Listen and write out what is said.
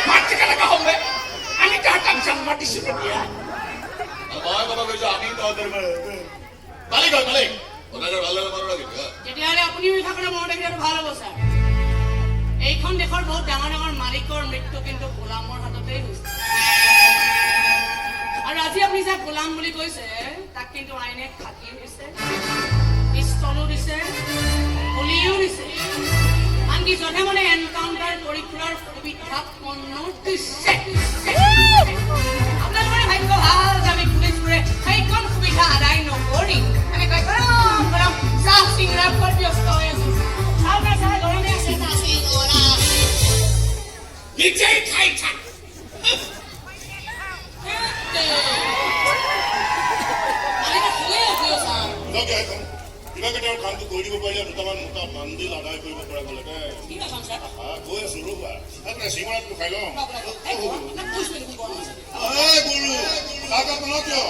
মাতৃ কেনেকৈ হ'মবে আমি তাহাঁতক জন্ম দিছিলোঁ দিয়া মই কথা কৈছো আমি তহঁতৰ মালিক হয় মালিক ওনাদেৰ ভালো মনে ৰাখি তেতিয়াহ'লে আপুনিও এই কথাটো মনত ৰাখিলে ভাল হ'ব ছাৰ এইখন দেশৰ বহুত ডাঙৰ ডাঙৰ মালিকৰ মৃত্যু কিন্তু গোলামৰ হাততেই হৈছে আৰু আজি আপুনি যাক গোলাম বুলি কৈছে তাক কিন্তু আইনে খাকি দিছে পিষ্টলো দিছে গুলিও দিছে আনকি যধে মনে এনকাউণ্টাৰ কৰি ফুৰাৰ সুবিধা দিছে আপোনালোকৰ ভাগ্য ভাল যে আমি পুলিচবোৰে সেইখন সুবিধা আদায় নকৰি আমি কয় গৰম গৰম চাহ চিঙৰা খোৱাত ব্যস্ত হৈ আছো চাহ চাহ গৰমে আছে চাহ চিঙৰা নিজেই খাই থাক কিবা কামটো কৰি দিব পাৰিলে দুটামান মোটা বান্দিল আদায় কৰিব পৰা গ'লে গৈ আছো ৰ'বা চিঙৰাটো খাই লওঁ গৰু চাহকাপ নলওঁ কিয়